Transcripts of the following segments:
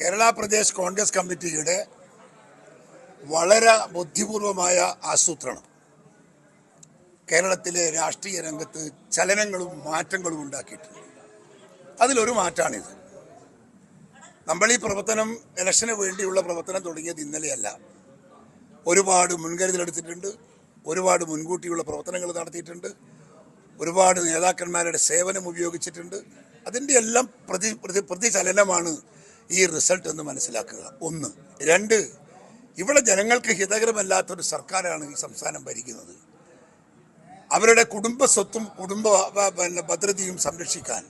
കേരള പ്രദേശ് കോൺഗ്രസ് കമ്മിറ്റിയുടെ വളരെ ബുദ്ധിപൂർവമായ ആസൂത്രണം കേരളത്തിലെ രാഷ്ട്രീയ രംഗത്ത് ചലനങ്ങളും മാറ്റങ്ങളും ഉണ്ടാക്കിയിട്ടുണ്ട്. അതിലൊരു മാറ്റമാണിത്. നമ്മൾ ഈ പ്രവർത്തനം ഇലക്ഷന് വേണ്ടിയുള്ള പ്രവർത്തനം തുടങ്ങിയത് ഇന്നലെയല്ല. ഒരുപാട് മുൻകരുതലെടുത്തിട്ടുണ്ട്, ഒരുപാട് മുൻകൂട്ടിയുള്ള പ്രവർത്തനങ്ങൾ നടത്തിയിട്ടുണ്ട്, ഒരുപാട് നേതാക്കന്മാരുടെ സേവനം ഉപയോഗിച്ചിട്ടുണ്ട്. അതിൻ്റെ എല്ലാം പ്രതിചലനമാണ് ഈ റിസൾട്ട് എന്ന് മനസ്സിലാക്കുക. ഒന്ന്. രണ്ട്, ഇവിടെ ജനങ്ങൾക്ക് ഹിതകരമല്ലാത്തൊരു സർക്കാരാണ് ഈ സംസ്ഥാനം ഭരിക്കുന്നത്. അവരുടെ കുടുംബ സ്വത്തും കുടുംബ ഭദ്രതയും സംരക്ഷിക്കാൻ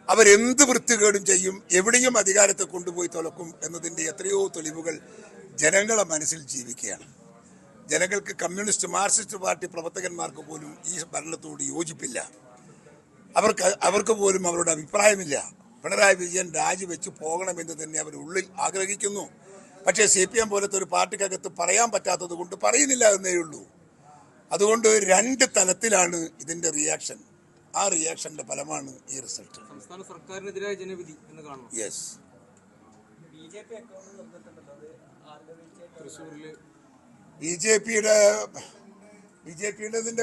അവരെന്ത് വൃത്തികേടും ചെയ്യും, എവിടെയും അധികാരത്തെ കൊണ്ടുപോയി തുലക്കും എന്നതിൻ്റെ എത്രയോ തെളിവുകൾ ജനങ്ങളെ മനസ്സിൽ ജീവിക്കുകയാണ്. ജനങ്ങൾക്ക് കമ്മ്യൂണിസ്റ്റ് മാർക്സിസ്റ്റ് പാർട്ടി പ്രവർത്തകന്മാർക്ക് പോലും ഈ ഭരണത്തോട് യോജിപ്പില്ല. അവർക്ക് പോലും അവരുടെ അഭിപ്രായമില്ല. പിണറായി വിജയൻ രാജിവെച്ച് പോകണമെന്ന് തന്നെ അവർ ഉള്ളിൽ ആഗ്രഹിക്കുന്നു. പക്ഷേ CPM പോലത്തെ ഒരു പാർട്ടിക്കകത്ത് പറയാൻ പറ്റാത്തത് കൊണ്ട് പറയുന്നില്ല എന്നേ ഉള്ളൂ. അതുകൊണ്ട് രണ്ട് തലത്തിലാണ് ഇതിൻ്റെ റിയാക്ഷൻ. ആ റിയാക്ഷന്റെ ഫലമാണ് ഈ റിസൾട്ട്. സംസ്ഥാന സർക്കാരിനെതിരായ ജനവിധി എന്ന് കാണണം. യെസ്. ബിജെപിയുടെ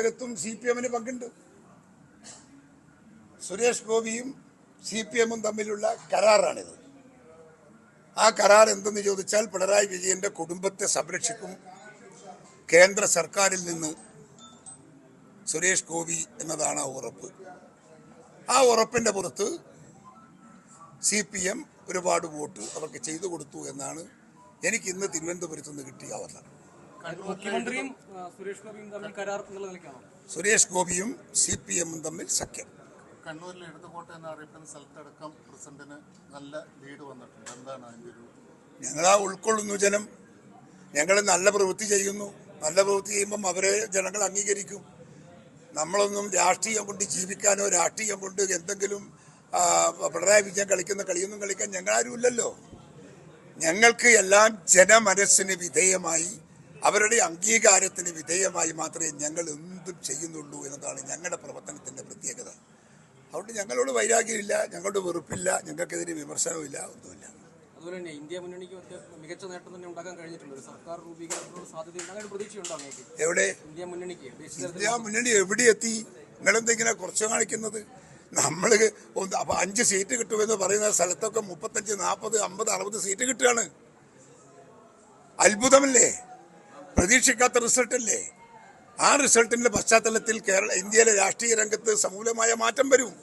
അകത്തും CPM-ന് പങ്കുണ്ട്. സുരേഷ് ഗോപിയും CPM-ഉം തമ്മിലുള്ള കരാറാണിത്. ആ കരാർ എന്തെന്ന് ചോദിച്ചാൽ പിണറായി വിജയന്റെ കുടുംബത്തെ സംരക്ഷിക്കും കേന്ദ്ര സർക്കാരിൽ നിന്ന് സുരേഷ് ഗോപി എന്നതാണ് ആ ഉറപ്പ്. ആ ഉറപ്പിന്റെ പുറത്ത് CPM ഒരുപാട് വോട്ട് അവർക്ക് ചെയ്തു കൊടുത്തു എന്നാണ് എനിക്ക് ഇന്ന് തിരുവനന്തപുരത്ത് നിന്ന് കിട്ടിയ അവസ്ഥ. മുഖ്യമന്ത്രിയും സുരേഷ് ഗോപിയും തമ്മിൽ കരാർ എന്നുള്ള നിലയ്ക്കാണോ? സുരേഷ് ഗോപിയും CPM-ഉം തമ്മിൽ സഖ്യം. കണ്ണൂരിലെ ഇടതുകോട്ട എന്നറിയപ്പെടുന്ന സ്ഥലത്തടക്കം പ്രസിഡന്റിന് നല്ല ലീഡ് വന്നിട്ടുണ്ട്. എന്താണ് അതിൻ്റെ ഒരു? ഞങ്ങളാ ഉൾക്കൊള്ളുന്നു ജനം. ഞങ്ങൾ നല്ല പ്രവൃത്തി ചെയ്യുന്നു. നല്ല പ്രവൃത്തി ചെയ്യുമ്പം അവരെ ജനങ്ങൾ അംഗീകരിക്കും. നമ്മളൊന്നും രാഷ്ട്രീയം കൊണ്ട് ജീവിക്കാനോ രാഷ്ട്രീയം കൊണ്ട് എന്തെങ്കിലും പിണറായി വിജയൻ കളിക്കുന്ന കളിയൊന്നും കളിക്കാൻ ഞങ്ങളാരും ഇല്ലല്ലോ. ഞങ്ങൾക്ക് എല്ലാം ജനമനസ്സിന് വിധേയമായി അവരുടെ അംഗീകാരത്തിന് വിധേയമായി മാത്രമേ ഞങ്ങൾ എന്തും ചെയ്യുന്നുള്ളൂ എന്നതാണ് ഞങ്ങളുടെ പ്രവർത്തനത്തിൻ്റെ പ്രത്യേകത. അതുകൊണ്ട് ഞങ്ങളോട് വൈരാഗ്യമില്ല, ഞങ്ങളോട് വെറുപ്പില്ല, ഞങ്ങൾക്കെതിരെ വിമർശനമില്ല, ഒന്നുമില്ല. അതുപോലെ തന്നെ ഇന്ത്യ മുന്നണിക്ക് മികച്ച നേട്ടം തന്നെ ഉണ്ടാക്കാൻ കഴിഞ്ഞിട്ടുണ്ട്. ഒരു സർക്കാർ രൂപീകരണത്തിനുള്ള സാധ്യത പ്രതീക്ഷയുണ്ടോ? എവിടെ ഇന്ത്യ മുന്നണിക്ക്? ഇന്ത്യ മുന്നണി എവിടെ എത്തി? നിങ്ങളെന്തെങ്കിലും കുറച്ച് കാണിക്കുന്നത്? നമ്മൾ 5 സീറ്റ് കിട്ടുമെന്ന് പറയുന്ന സ്ഥലത്തൊക്കെ 35, 40, 50, 60 സീറ്റ് കിട്ടുകയാണ്. അത്ഭുതമല്ലേ? പ്രതീക്ഷിക്കാത്ത റിസൾട്ടല്ലേ? ആ റിസൾട്ടിന്റെ പശ്ചാത്തലത്തിൽ ഇന്ത്യയിലെ രാഷ്ട്രീയ രംഗത്ത് സമൂലമായ മാറ്റം വരും.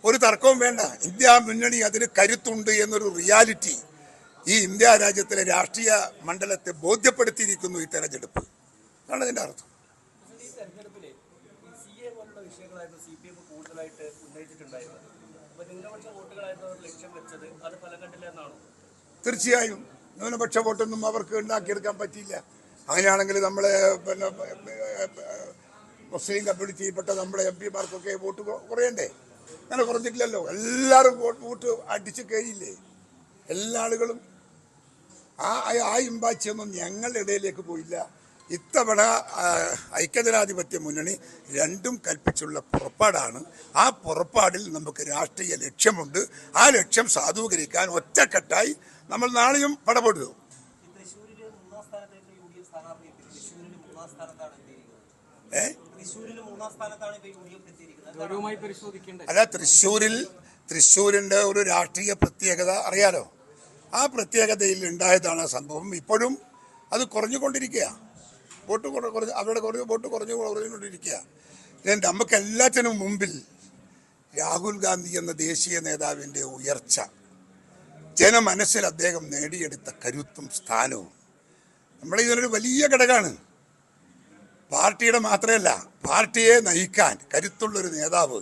ഒരു തർക്കവും വേണ്ട. ഇന്ത്യ മുന്നണി അതിന് കരുത്തുണ്ട് എന്നൊരു റിയാലിറ്റി ഈ ഇന്ത്യ രാജ്യത്തിലെ രാഷ്ട്രീയ മണ്ഡലത്തെ ബോധ്യപ്പെടുത്തിയിരിക്കുന്നു ഈ തെരഞ്ഞെടുപ്പ്. അതാണ് അതിന്റെ അർത്ഥം. തീർച്ചയായും ന്യൂനപക്ഷ വോട്ടൊന്നും അവർക്ക് ഉണ്ടാക്കിയെടുക്കാൻ പറ്റിയില്ല. അങ്ങനെയാണെങ്കിൽ നമ്മളെ മുസ്ലിം കമ്മ്യൂണിറ്റിയിൽപ്പെട്ട നമ്മുടെ MP-മാർക്കൊക്കെ വോട്ട് കുറയണ്ടേ? അങ്ങനെ കുറഞ്ഞിട്ടില്ലല്ലോ. എല്ലാവരും വോട്ട് അടിച്ച് കയറിയില്ലേ? എല്ലാ ആളുകളും. ആ ഇമ്പാച്ചിയൊന്നും ഞങ്ങളുടെ ഇടയിലേക്ക് പോയില്ല. ഇത്തവണ ഐക്യജനാധിപത്യ മുന്നണി രണ്ടും കൽപ്പിച്ചുള്ള പുറപ്പാടാണ്. ആ പുറപ്പാടിൽ നമുക്ക് രാഷ്ട്രീയ ലക്ഷ്യമുണ്ട്. ആ ലക്ഷ്യം സാധൂകരിക്കാൻ ഒറ്റക്കെട്ടായി നമ്മൾ നാളെയും പടപെടും. അല്ല, തൃശ്ശൂരിന്റെ ഒരു രാഷ്ട്രീയ പ്രത്യേകത അറിയാലോ. ആ പ്രത്യേകതയിൽ ഉണ്ടായതാണ് സംഭവം. ഇപ്പോഴും അത് കുറഞ്ഞുകൊണ്ടിരിക്കുക. അവരുടെ വോട്ട് കുറഞ്ഞുകൊണ്ടിരിക്കുക. നമുക്ക് എല്ലാറ്റിനും മുമ്പിൽ രാഹുൽ ഗാന്ധി എന്ന ദേശീയ നേതാവിൻ്റെ ഉയർച്ച, ജനമനസ്സിൽ അദ്ദേഹം നേടിയെടുത്ത കരുത്തും സ്ഥാനവും നമ്മളെ ഇതിനൊരു വലിയ ഘടകമാണ്. പാർട്ടിയുടെ മാത്രമല്ല, പാർട്ടിയെ നയിക്കാൻ കരുത്തുള്ളൊരു നേതാവ്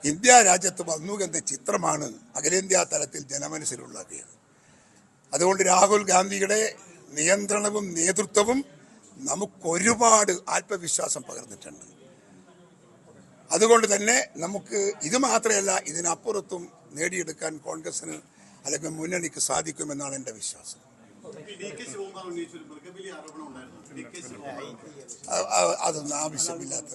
ഇന്ത്യ രാജ്യത്ത് വന്നു എന്ന ചിത്രമാണ് അഖിലേന്ത്യാ തലത്തിൽ ജനമനസ്സിലുള്ളത്. അതുകൊണ്ട് രാഹുൽ ഗാന്ധിയുടെ നിയന്ത്രണവും നേതൃത്വവും നമുക്കൊരുപാട് ആത്മവിശ്വാസം പകർന്നിട്ടുണ്ട്. അതുകൊണ്ട് തന്നെ നമുക്ക് ഇത് മാത്രമല്ല, ഇതിനപ്പുറത്തും നേടിയെടുക്കാൻ കോൺഗ്രസിന് അല്ലെങ്കിൽ മുന്നണിക്ക് സാധിക്കുമെന്നാണ് എൻ്റെ വിശ്വാസം. അതൊന്നും ആവശ്യമില്ലാത്ത